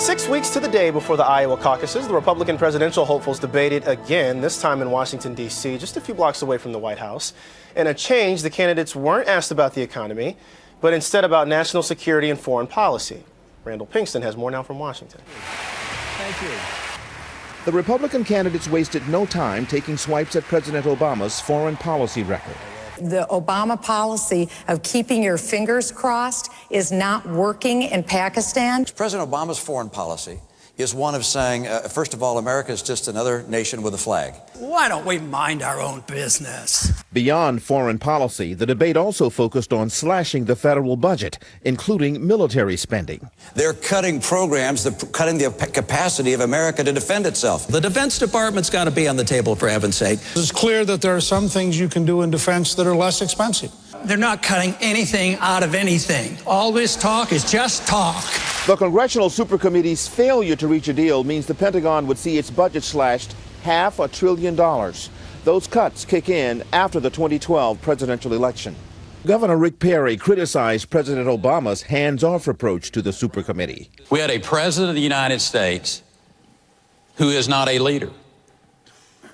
6 weeks to the day before the Iowa caucuses, the Republican presidential hopefuls debated again, this time in Washington, D.C., just a few blocks away from the White House. In a change, the candidates weren't asked about the economy, but instead about national security and foreign policy. Randall Pinkston has more now from Washington. Thank you. The Republican candidates wasted no time taking swipes at President Obama's foreign policy record. The Obama policy of keeping your fingers crossed is not working in Pakistan. President Obama's foreign policy is one of saying, first of all, America is just another nation with a flag. Why don't we mind our own business? Beyond foreign policy, the debate also focused on slashing the federal budget, including military spending. They're cutting programs, cutting the capacity of America to defend itself. The Defense Department's got to be on the table, for heaven's sake. It's clear that there are some things you can do in defense that are less expensive. They're not cutting anything out of anything. All this talk is just talk. The Congressional Supercommittee's failure to reach a deal means the Pentagon would see its budget slashed $500 billion. Those cuts kick in after the 2012 presidential election. Governor Rick Perry criticized President Obama's hands-off approach to the Supercommittee. We had a president of the United States who is not a leader.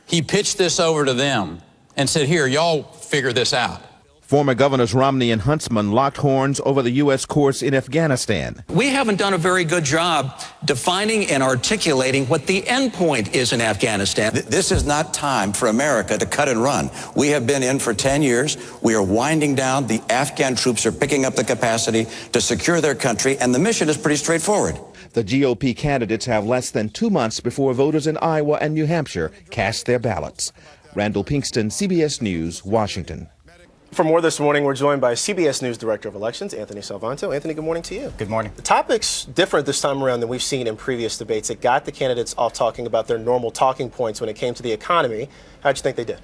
He pitched this over to them and said, here, y'all figure this out. Former Governors Romney and Huntsman locked horns over the U.S. course in Afghanistan. We haven't done a very good job defining and articulating what the end point is in Afghanistan. This is not time for America to cut and run. We have been in for 10 years. We are winding down. The Afghan troops are picking up the capacity to secure their country, and the mission is pretty straightforward. The GOP candidates have less than 2 months before voters in Iowa and New Hampshire cast their ballots. Randall Pinkston, CBS News, Washington. For more this morning, we're joined by CBS News Director of Elections, Anthony Salvanto. Anthony, good morning to you. Good morning. The topic's different this time around than we've seen in previous debates. It got the candidates off talking about their normal talking points when it came to the economy. How'd you think they did?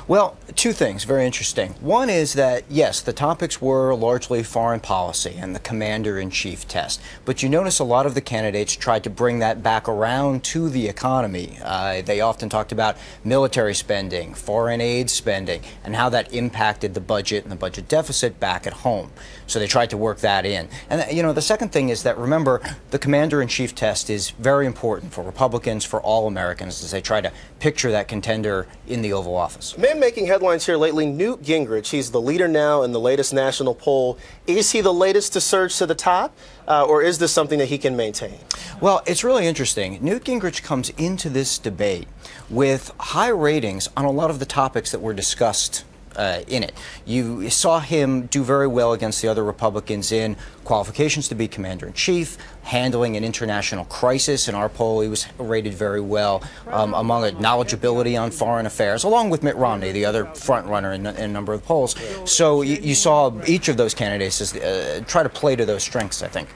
Well, two things, very interesting. One is that, yes, the topics were largely foreign policy and the commander-in-chief test. But you notice a lot of the candidates tried to bring that back around to the economy. They often talked about military spending, foreign aid spending, and how that impacted the budget and the budget deficit back at home. So they tried to work that in. And, the second thing is that, remember, the commander-in-chief test is very important for Republicans, for all Americans, as they try to picture that contender in the Oval Office. Man making headlines here lately, Newt Gingrich. He's the leader now in the latest national poll. Is he the latest to surge to the top, or is this something that he can maintain? Well, it's really interesting. Newt Gingrich comes into this debate with high ratings on a lot of the topics that were discussed in it. You saw him do very well against the other Republicans in qualifications to be commander-in-chief, handling an international crisis. In our poll, he was rated very well among knowledgeability on foreign affairs, along with Mitt Romney, the other front-runner in a number of polls. So you saw each of those candidates try to play to those strengths, I think.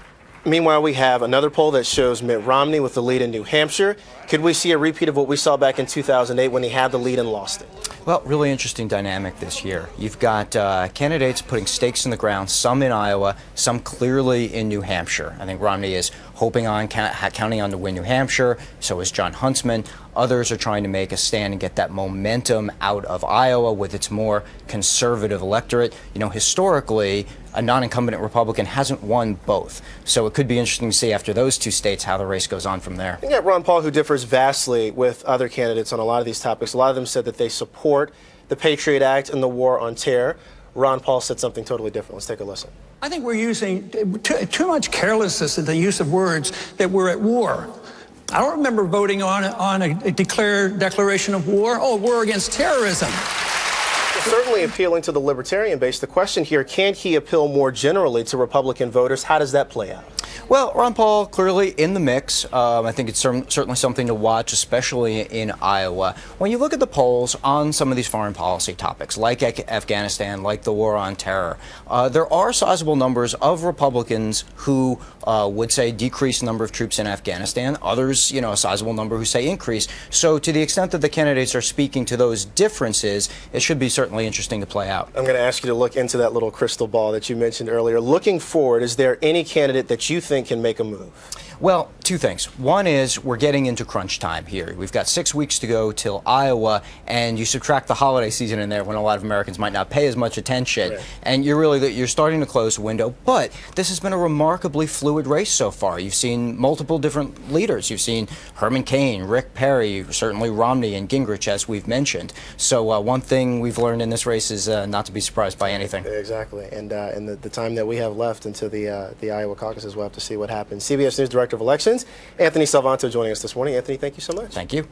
Meanwhile, we have another poll that shows Mitt Romney with the lead in New Hampshire. Could we see a repeat of what we saw back in 2008 when he had the lead and lost it? Well, really interesting dynamic this year. You've got candidates putting stakes in the ground, some in Iowa, some clearly in New Hampshire. I think Romney is hoping on, counting on to win New Hampshire. So is John Huntsman. Others are trying to make a stand and get that momentum out of Iowa with its more conservative electorate. Historically, a non-incumbent Republican hasn't won both. So it could be interesting to see after those two states how the race goes on from there. You got Ron Paul, who differs vastly with other candidates on a lot of these topics. A lot of them said that they support the Patriot Act and the war on terror. Ron Paul said something totally different. Let's take a listen. I think we're using too much carelessness in the use of words that we're at war. I don't remember voting on a declaration of war. Oh, war against terrorism. Certainly appealing to the libertarian base. The question here, can he appeal more generally to Republican voters? How does that play out? Well, Ron Paul clearly in the mix. I think it's certainly something to watch, especially in Iowa. When you look at the polls on some of these foreign policy topics, like Afghanistan, like the war on terror, there are sizable numbers of Republicans who would say decrease the number of troops in Afghanistan. Others, a sizable number who say increase. So to the extent that the candidates are speaking to those differences, it should be certainly interesting to play out. I'm going to ask you to look into that little crystal ball that you mentioned earlier. Looking forward, is there any candidate that you think can make a move? Well, two things. One is we're getting into crunch time here. We've got 6 weeks to go till Iowa, and you subtract the holiday season in there when a lot of Americans might not pay as much attention, Right. and you're starting to close the window. But this has been a remarkably fluid race so far. You've seen multiple different leaders. You've seen Herman Cain, Rick Perry, certainly Romney and Gingrich, as we've mentioned. So one thing we've learned in this race is not to be surprised by anything. Exactly. And in the time that we have left until the Iowa caucuses, we'll have to see what happens. CBS News Director of Elections, Anthony Salvanto, joining us this morning. Anthony, thank you so much. Thank you.